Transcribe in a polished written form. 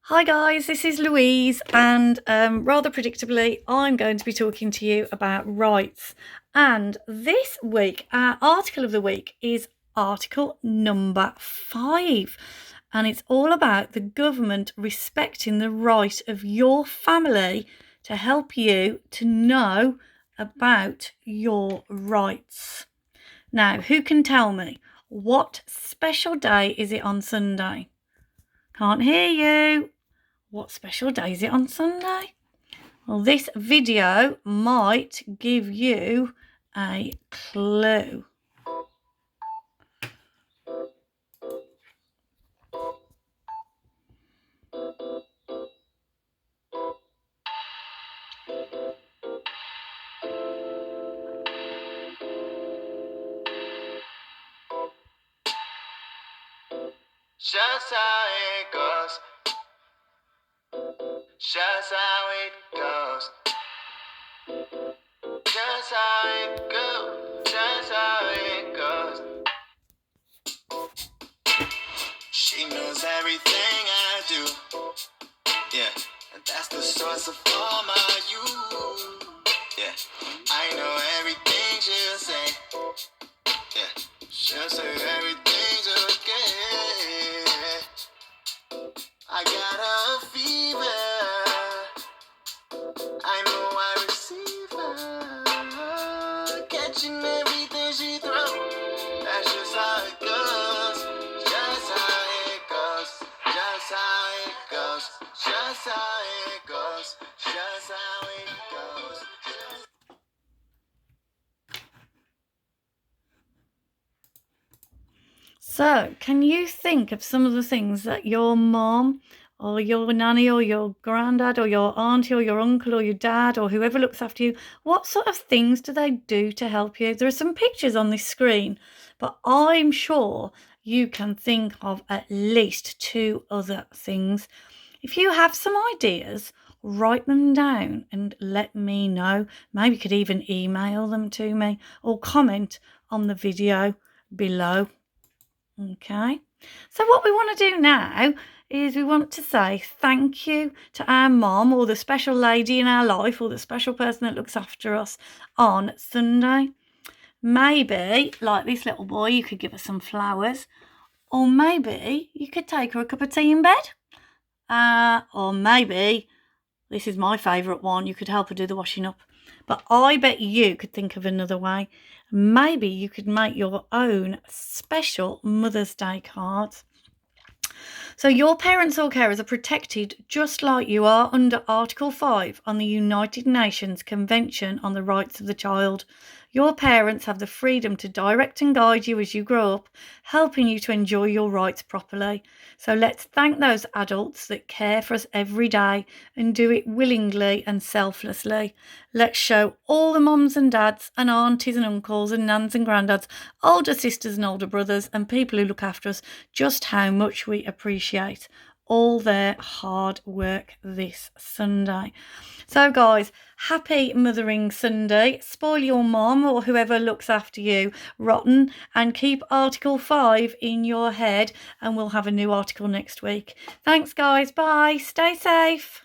Hi guys, this is Louise, and rather predictably, I'm going to be talking to you about rights. And this week, our article of the week is article number 5, and it's all about the government respecting the right of your family to help you to know about your rights. Now, who can tell me what special day is it on Sunday? Can't hear you. What special day is it on Sunday? Well, this video might give you a clue. Just how it goes. Just how it goes. Just how it goes. Just how it goes. She knows everything I do. Yeah, and that's the source of all my youth. Yeah, I know everything she'll say. Yeah, she'll say everything's okay. I got a fever. I know I receive her. Catching everything she throws. That's just how it goes. Just how it goes. Just how it goes. Just how it goes. Just how it goes. So, can you think of some of the things that your mom or your nanny or your granddad or your auntie or your uncle or your dad or whoever looks after you, what sort of things do they do to help you? There are some pictures on this screen, but I'm sure you can think of at least 2 other things. If you have some ideas, write them down and let me know. Maybe you could even email them to me or comment on the video below. Okay, so what we want to do now is we want to say thank you to our mom or the special lady in our life or the special person that looks after us on Sunday. Maybe, like this little boy, you could give her some flowers, or maybe you could take her a cup of tea in bed. Or maybe, this is my favourite one, you could help her do the washing up. But I bet you could think of another way. Maybe you could make your own special Mother's Day cards. So your parents or carers are protected just like you are under Article 5 on the United Nations Convention on the Rights of the Child. Your parents have the freedom to direct and guide you as you grow up, helping you to enjoy your rights properly. So let's thank those adults that care for us every day and do it willingly and selflessly. Let's show all the mums and dads and aunties and uncles and nans and granddads, older sisters and older brothers and people who look after us just how much we appreciate all their hard work this Sunday. So guys, happy Mothering Sunday. Spoil your mom or whoever looks after you rotten, and keep Article 5 in your head, and we'll have a new article next week. Thanks guys, bye, stay safe.